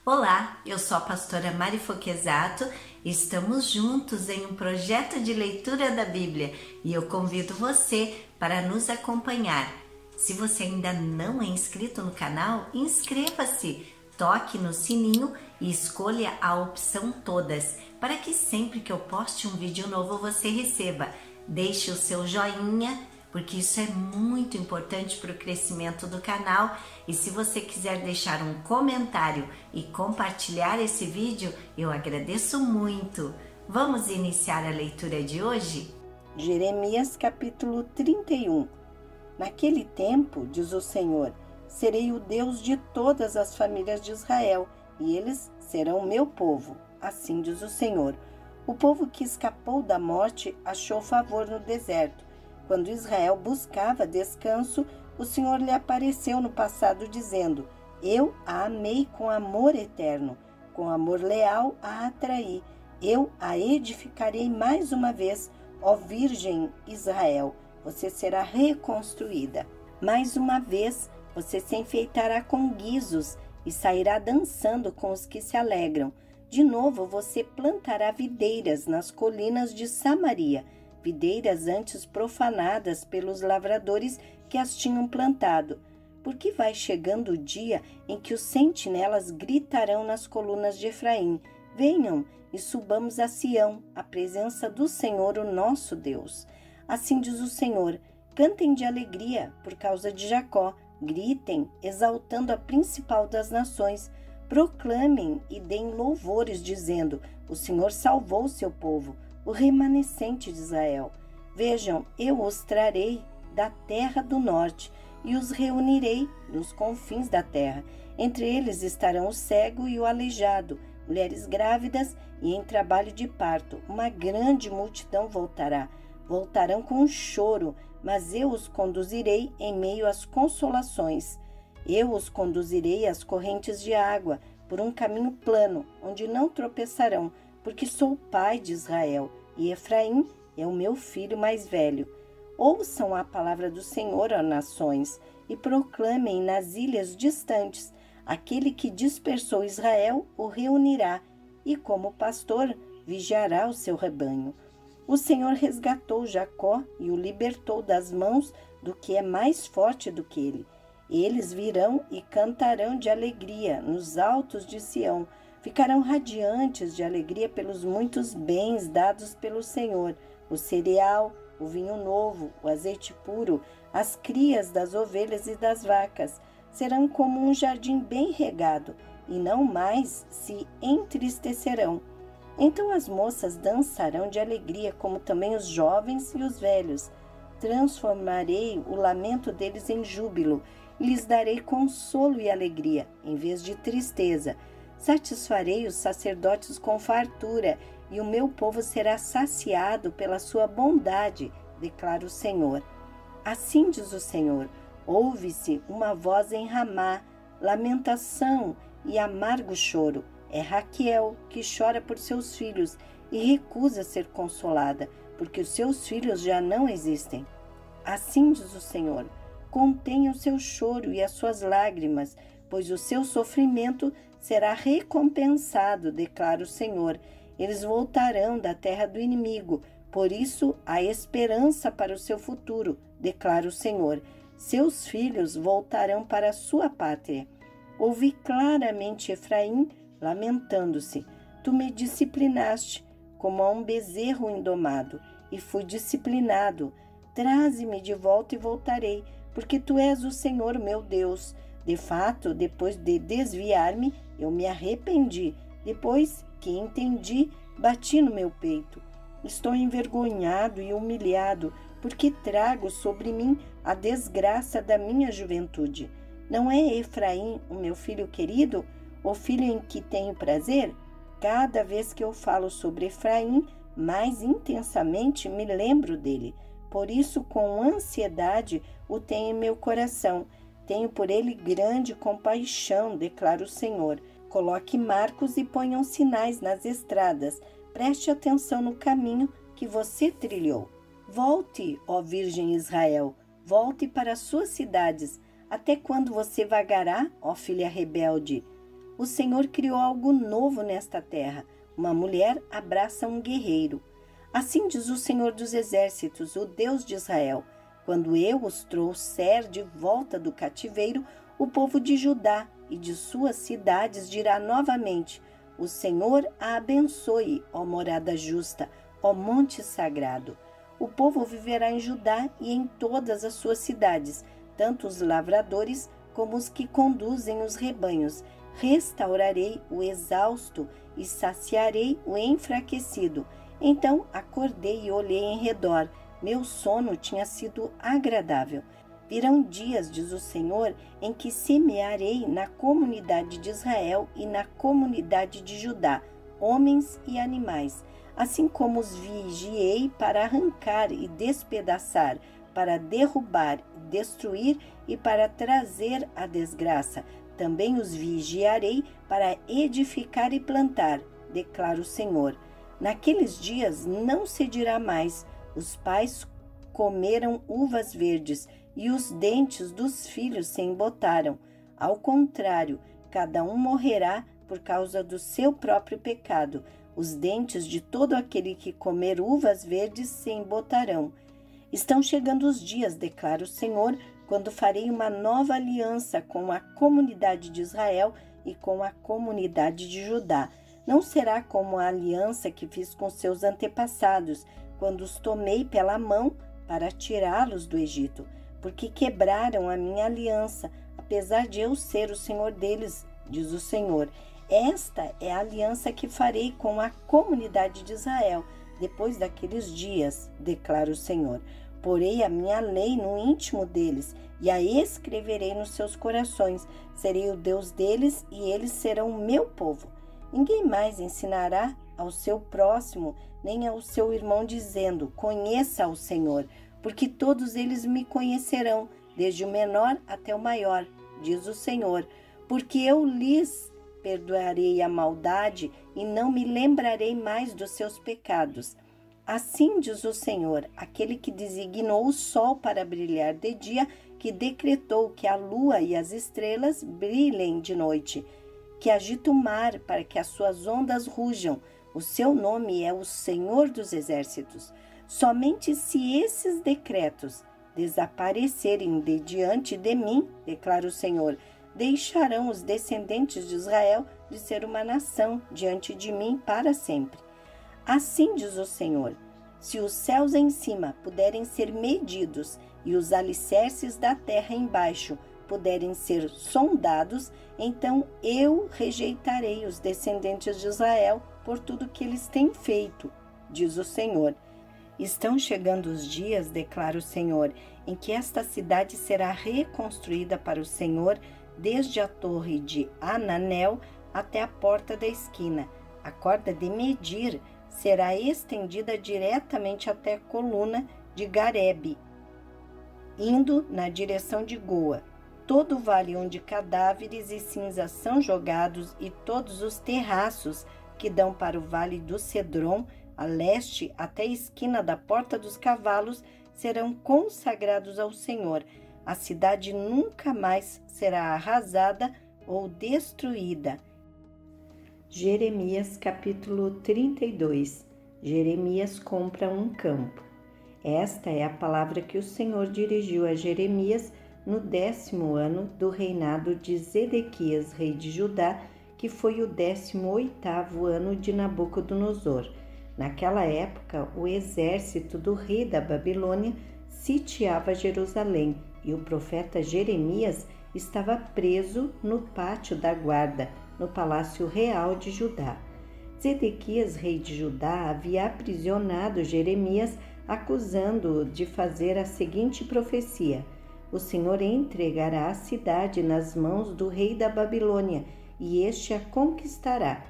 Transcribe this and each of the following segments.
Olá, eu sou a pastora Mari Foquesato e estamos juntos em um projeto de leitura da Bíblia e eu convido você para nos acompanhar. Se você ainda não é inscrito no canal, inscreva-se, toque no sininho e escolha a opção todas, para que sempre que eu poste um vídeo novo você receba. Deixe o seu joinha, porque isso é muito importante para o crescimento do canal. E se você quiser deixar um comentário e compartilhar esse vídeo, eu agradeço muito. Vamos iniciar a leitura de hoje? Jeremias capítulo 31. Naquele tempo, diz o Senhor, serei o Deus de todas as famílias de Israel, e eles serão meu povo. Assim diz o Senhor. O povo que escapou da morte achou favor no deserto. Quando Israel buscava descanso, o Senhor lhe apareceu no passado dizendo: Eu a amei com amor eterno, com amor leal a atraí. Eu a edificarei mais uma vez, ó Virgem Israel, você será reconstruída. Mais uma vez você se enfeitará com guizos e sairá dançando com os que se alegram. De novo você plantará videiras nas colinas de Samaria, videiras antes profanadas pelos lavradores que as tinham plantado, porque vai chegando o dia em que os sentinelas gritarão nas colunas de Efraim: venham e subamos a Sião, à presença do Senhor, o nosso Deus. Assim diz o Senhor: cantem de alegria por causa de Jacó, gritem, exaltando a principal das nações, proclamem e deem louvores, dizendo: o Senhor salvou seu povo, o remanescente de Israel. Vejam, eu os trarei da terra do norte e os reunirei nos confins da terra. Entre eles estarão o cego e o aleijado, mulheres grávidas e em trabalho de parto. Uma grande multidão voltarão com choro, mas eu os conduzirei em meio às consolações. Eu os conduzirei às correntes de água, por um caminho plano, onde não tropeçarão, porque sou pai de Israel, e Efraim é o meu filho mais velho. Ouçam a palavra do Senhor, ó nações, e proclamem nas ilhas distantes: aquele que dispersou Israel o reunirá, e como pastor vigiará o seu rebanho. O Senhor resgatou Jacó e o libertou das mãos do que é mais forte do que ele. Eles virão e cantarão de alegria nos altos de Sião. Ficarão radiantes de alegria pelos muitos bens dados pelo Senhor: o cereal, o vinho novo, o azeite puro, as crias das ovelhas e das vacas. Serão como um jardim bem regado, e não mais se entristecerão. Então as moças dançarão de alegria, como também os jovens e os velhos. Transformarei o lamento deles em júbilo, e lhes darei consolo e alegria, em vez de tristeza. Satisfarei os sacerdotes com fartura, e o meu povo será saciado pela sua bondade, declara o Senhor. Assim diz o Senhor: ouve-se uma voz em Ramá, lamentação e amargo choro. É Raquel que chora por seus filhos e recusa ser consolada, porque os seus filhos já não existem. Assim diz o Senhor: contenha o seu choro e as suas lágrimas, pois o seu sofrimento será recompensado, declara o Senhor. Eles voltarão da terra do inimigo, por isso há esperança para o seu futuro, declara o Senhor. Seus filhos voltarão para a sua pátria. Ouvi claramente Efraim lamentando-se: tu me disciplinaste como a um bezerro indomado, e fui disciplinado. Traze-me de volta e voltarei, porque tu és o Senhor meu Deus. De fato, depois de desviar-me, eu me arrependi. Depois que entendi, bati no meu peito. Estou envergonhado e humilhado, porque trago sobre mim a desgraça da minha juventude. Não é Efraim o meu filho querido, o filho em que tenho prazer? Cada vez que eu falo sobre Efraim, mais intensamente me lembro dele. Por isso, com ansiedade, o tenho em meu coração. Tenho por ele grande compaixão, declara o Senhor. Coloque marcos e ponham sinais nas estradas. Preste atenção no caminho que você trilhou. Volte, ó Virgem Israel, volte para as suas cidades. Até quando você vagará, ó filha rebelde? O Senhor criou algo novo nesta terra. Uma mulher abraça um guerreiro. Assim diz o Senhor dos Exércitos, o Deus de Israel: quando eu os trouxer de volta do cativeiro, o povo de Judá e de suas cidades dirá novamente: o Senhor a abençoe, ó morada justa, ó monte sagrado. O povo viverá em Judá e em todas as suas cidades, tanto os lavradores como os que conduzem os rebanhos. Restaurarei o exausto e saciarei o enfraquecido. Então acordei e olhei em redor. Meu sono tinha sido agradável. Virão dias, diz o Senhor, em que semearei na comunidade de Israel e na comunidade de Judá, homens e animais, assim como os vigiei para arrancar e despedaçar, para derrubar e destruir e para trazer a desgraça. Também os vigiarei para edificar e plantar, declara o Senhor. Naqueles dias não se dirá mais: os pais comeram uvas verdes e os dentes dos filhos se embotaram. Ao contrário, cada um morrerá por causa do seu próprio pecado. Os dentes de todo aquele que comer uvas verdes se embotarão. Estão chegando os dias, declara o Senhor, quando farei uma nova aliança com a comunidade de Israel e com a comunidade de Judá. Não será como a aliança que fiz com seus antepassados, quando os tomei pela mão para tirá-los do Egito, porque quebraram a minha aliança, apesar de eu ser o Senhor deles, diz o Senhor. Esta é a aliança que farei com a comunidade de Israel, depois daqueles dias, declara o Senhor. Porei a minha lei no íntimo deles e a escreverei nos seus corações. Serei o Deus deles e eles serão o meu povo. Ninguém mais ensinará ao seu próximo, nem ao seu irmão, dizendo: conheça o Senhor, porque todos eles me conhecerão, desde o menor até o maior, diz o Senhor, porque eu lhes perdoarei a maldade e não me lembrarei mais dos seus pecados. Assim diz o Senhor, aquele que designou o sol para brilhar de dia, que decretou que a lua e as estrelas brilhem de noite, que agita o mar para que as suas ondas rujam. O seu nome é o Senhor dos Exércitos. Somente se esses decretos desaparecerem de diante de mim, declara o Senhor, deixarão os descendentes de Israel de ser uma nação diante de mim para sempre. Assim diz o Senhor: se os céus em cima puderem ser medidos e os alicerces da terra embaixo puderem ser sondados, então eu rejeitarei os descendentes de Israel por tudo que eles têm feito, diz o Senhor. Estão chegando os dias, declara o Senhor, em que esta cidade será reconstruída para o Senhor, desde a torre de Ananel até a porta da esquina. A corda de medir será estendida diretamente até a coluna de Garebe, indo na direção de Goa. Todo o vale onde cadáveres e cinzas são jogados e todos os terraços que dão para o vale do Cedron, a leste até a esquina da Porta dos Cavalos, serão consagrados ao Senhor. A cidade nunca mais será arrasada ou destruída. Jeremias capítulo 32. Jeremias compra um campo. Esta é a palavra que o Senhor dirigiu a Jeremias no 10º ano do reinado de Zedequias, rei de Judá, que foi o 18º ano de Nabucodonosor. Naquela época, o exército do rei da Babilônia sitiava Jerusalém e o profeta Jeremias estava preso no pátio da guarda, no palácio real de Judá. Zedequias, rei de Judá, havia aprisionado Jeremias, acusando-o de fazer a seguinte profecia: o Senhor entregará a cidade nas mãos do rei da Babilônia, e este a conquistará.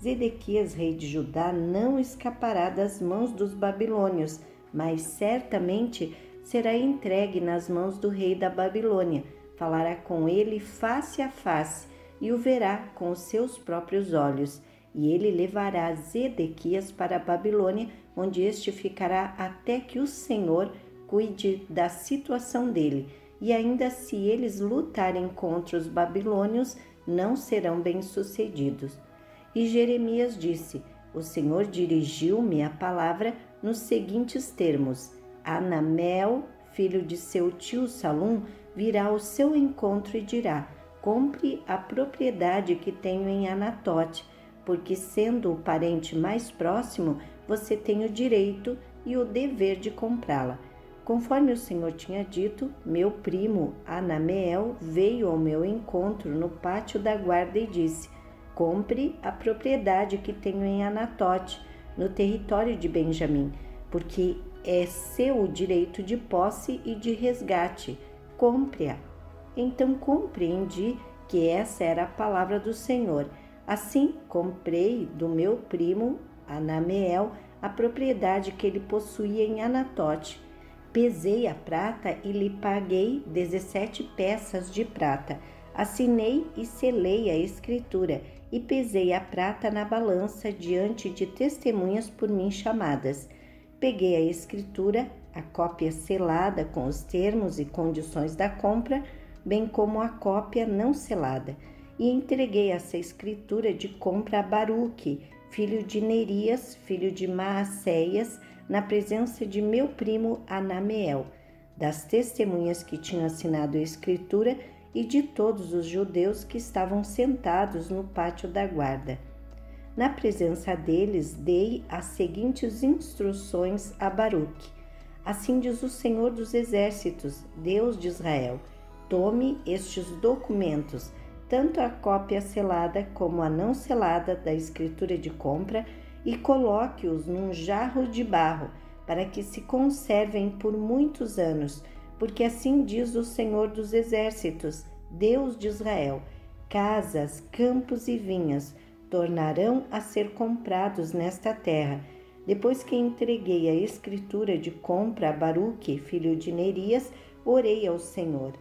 Zedequias, rei de Judá, não escapará das mãos dos babilônios, mas certamente será entregue nas mãos do rei da Babilônia. Falará com ele face a face e o verá com os seus próprios olhos. E ele levará Zedequias para a Babilônia, onde este ficará até que o Senhor cuide da situação dele. E ainda se eles lutarem contra os babilônios, não serão bem-sucedidos. E Jeremias disse: o Senhor dirigiu-me a palavra nos seguintes termos: Anamel, filho de seu tio Salum, virá ao seu encontro e dirá: compre a propriedade que tenho em Anatote, porque sendo o parente mais próximo, você tem o direito e o dever de comprá-la. Conforme o Senhor tinha dito, meu primo Anameel veio ao meu encontro no pátio da guarda e disse: compre a propriedade que tenho em Anatote, no território de Benjamim, porque é seu o direito de posse e de resgate. Compre-a. Então compreendi que essa era a palavra do Senhor. Assim comprei do meu primo Anameel a propriedade que ele possuía em Anatote. Pesei a prata e lhe paguei 17 peças de prata. Assinei e selei a escritura e pesei a prata na balança diante de testemunhas por mim chamadas. Peguei a escritura, a cópia selada com os termos e condições da compra, bem como a cópia não selada, e entreguei essa escritura de compra a Baruque, filho de Nerias, filho de Maacéias, na presença de meu primo Anameel, das testemunhas que tinham assinado a escritura e de todos os judeus que estavam sentados no pátio da guarda. Na presença deles, dei as seguintes instruções a Baruque: assim diz o Senhor dos Exércitos, Deus de Israel: tome estes documentos, tanto a cópia selada como a não selada da escritura de compra, e coloque-os num jarro de barro, para que se conservem por muitos anos, porque assim diz o Senhor dos Exércitos, Deus de Israel: casas, campos e vinhas tornarão a ser comprados nesta terra. Depois que entreguei a escritura de compra a Baruque, filho de Nerias, orei ao Senhor: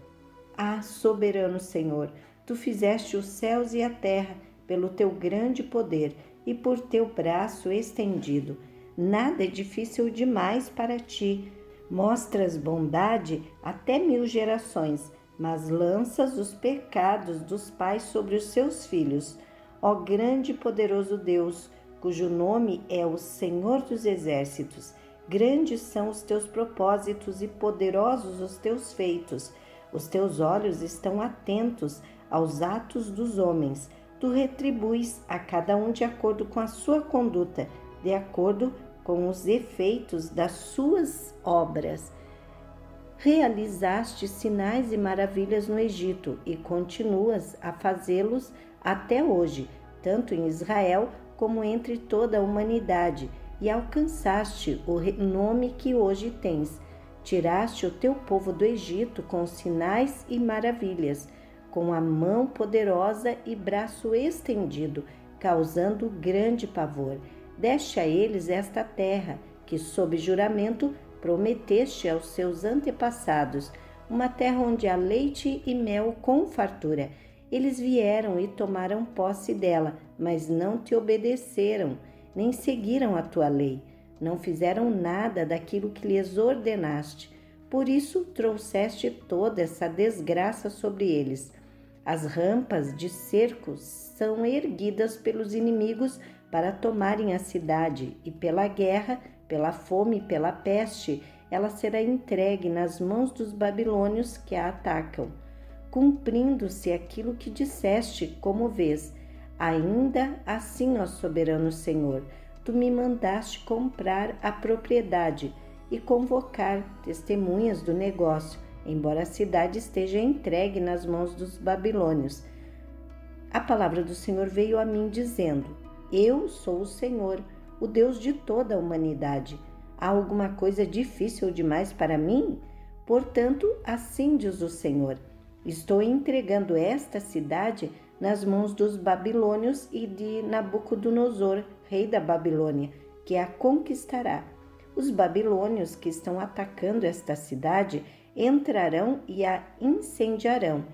ah, soberano Senhor, tu fizeste os céus e a terra pelo teu grande poder e por teu braço estendido. Nada é difícil demais para ti. Mostras bondade até 1000 gerações, mas lanças os pecados dos pais sobre os seus filhos. Ó grande e poderoso Deus, cujo nome é o Senhor dos Exércitos, grandes são os teus propósitos e poderosos os teus feitos. Os teus olhos estão atentos aos atos dos homens. Tu retribuis a cada um de acordo com a sua conduta, de acordo com os efeitos das suas obras. Realizaste sinais e maravilhas no Egito e continuas a fazê-los até hoje, tanto em Israel como entre toda a humanidade, e alcançaste o nome que hoje tens. Tiraste o teu povo do Egito com sinais e maravilhas, com a mão poderosa e braço estendido, causando grande pavor. Deste a eles esta terra, que sob juramento prometeste aos seus antepassados, uma terra onde há leite e mel com fartura. Eles vieram e tomaram posse dela, mas não te obedeceram, nem seguiram a tua lei. Não fizeram nada daquilo que lhes ordenaste. Por isso trouxeste toda essa desgraça sobre eles. As rampas de cercos são erguidas pelos inimigos para tomarem a cidade, e pela guerra, pela fome e pela peste, ela será entregue nas mãos dos babilônios que a atacam. Cumprindo-se aquilo que disseste, como vês, ainda assim, ó soberano Senhor, tu me mandaste comprar a propriedade e convocar testemunhas do negócio, embora a cidade esteja entregue nas mãos dos babilônios. A palavra do Senhor veio a mim dizendo: eu sou o Senhor, o Deus de toda a humanidade. Há alguma coisa difícil demais para mim? Portanto, assim diz o Senhor: estou entregando esta cidade nas mãos dos babilônios e de Nabucodonosor, rei da Babilônia, que a conquistará. Os babilônios que estão atacando esta cidade entrarão e a incendiarão.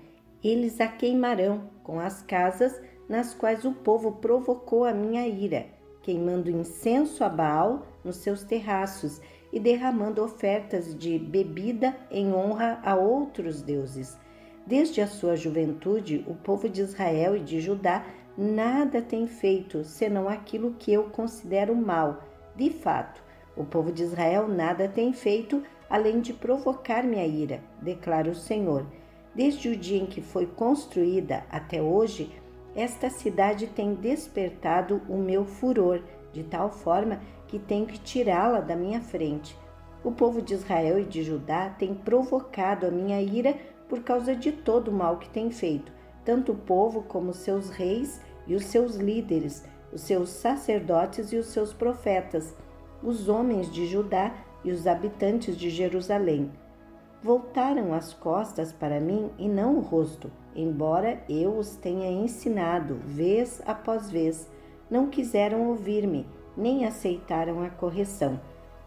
Eles a queimarão com as casas nas quais o povo provocou a minha ira, queimando incenso a Baal nos seus terraços e derramando ofertas de bebida em honra a outros deuses. Desde a sua juventude, o povo de Israel e de Judá nada tem feito, senão aquilo que eu considero mal. De fato, o povo de Israel nada tem feito, além de provocar minha ira, declara o Senhor. Desde o dia em que foi construída até hoje, esta cidade tem despertado o meu furor, de tal forma que tenho que tirá-la da minha frente. O povo de Israel e de Judá tem provocado a minha ira por causa de todo o mal que tem feito, tanto o povo como os seus reis e os seus líderes, os seus sacerdotes e os seus profetas, os homens de Judá e os habitantes de Jerusalém. Voltaram as costas para mim e não o rosto, embora eu os tenha ensinado vez após vez. Não quiseram ouvir-me, nem aceitaram a correção.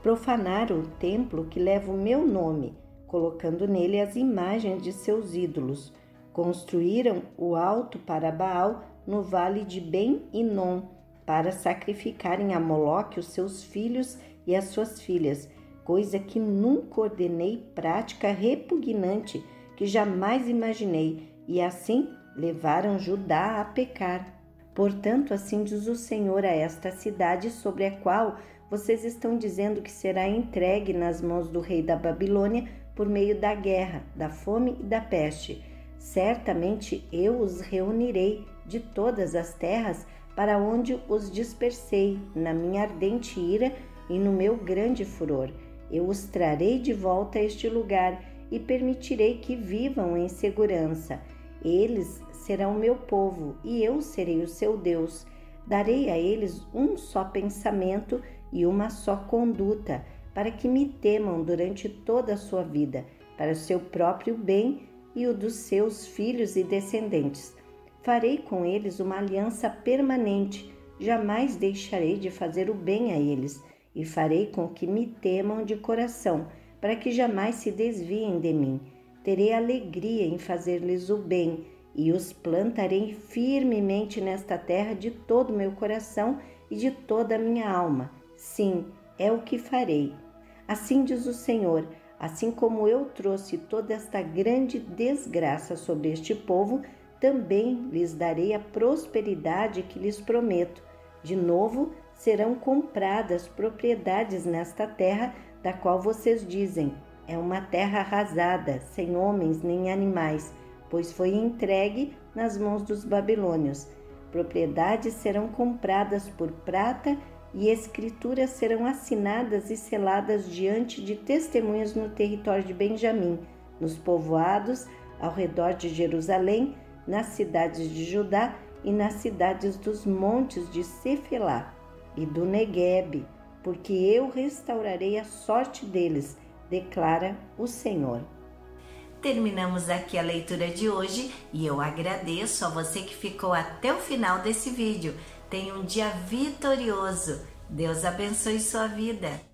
Profanaram o templo que leva o meu nome, colocando nele as imagens de seus ídolos. Construíram o alto para Baal no vale de Ben-Hinom, para sacrificarem a Moloque os seus filhos e as suas filhas, coisa que nunca ordenei, prática repugnante que jamais imaginei, e assim levaram Judá a pecar. Portanto, assim diz o Senhor a esta cidade sobre a qual vocês estão dizendo que será entregue nas mãos do rei da Babilônia por meio da guerra, da fome e da peste. Certamente eu os reunirei de todas as terras para onde os dispersei na minha ardente ira e no meu grande furor. Eu os trarei de volta a este lugar e permitirei que vivam em segurança. Eles serão meu povo e eu serei o seu Deus. Darei a eles um só pensamento e uma só conduta, para que me temam durante toda a sua vida, para o seu próprio bem e o dos seus filhos e descendentes. Farei com eles uma aliança permanente, jamais deixarei de fazer o bem a eles, e farei com que me temam de coração, para que jamais se desviem de mim. Terei alegria em fazer-lhes o bem, e os plantarei firmemente nesta terra de todo o meu coração e de toda a minha alma. Sim, é o que farei. Assim diz o Senhor, assim como eu trouxe toda esta grande desgraça sobre este povo, também lhes darei a prosperidade que lhes prometo. De novo, serão compradas propriedades nesta terra, da qual vocês dizem, é uma terra arrasada, sem homens nem animais, pois foi entregue nas mãos dos babilônios. Propriedades serão compradas por prata e escrituras serão assinadas e seladas diante de testemunhas no território de Benjamim, nos povoados ao redor de Jerusalém, nas cidades de Judá e nas cidades dos montes de Cefelá e do Neguebe, porque eu restaurarei a sorte deles, declara o Senhor. Terminamos aqui a leitura de hoje e eu agradeço a você que ficou até o final desse vídeo. Tenha um dia vitorioso. Deus abençoe sua vida.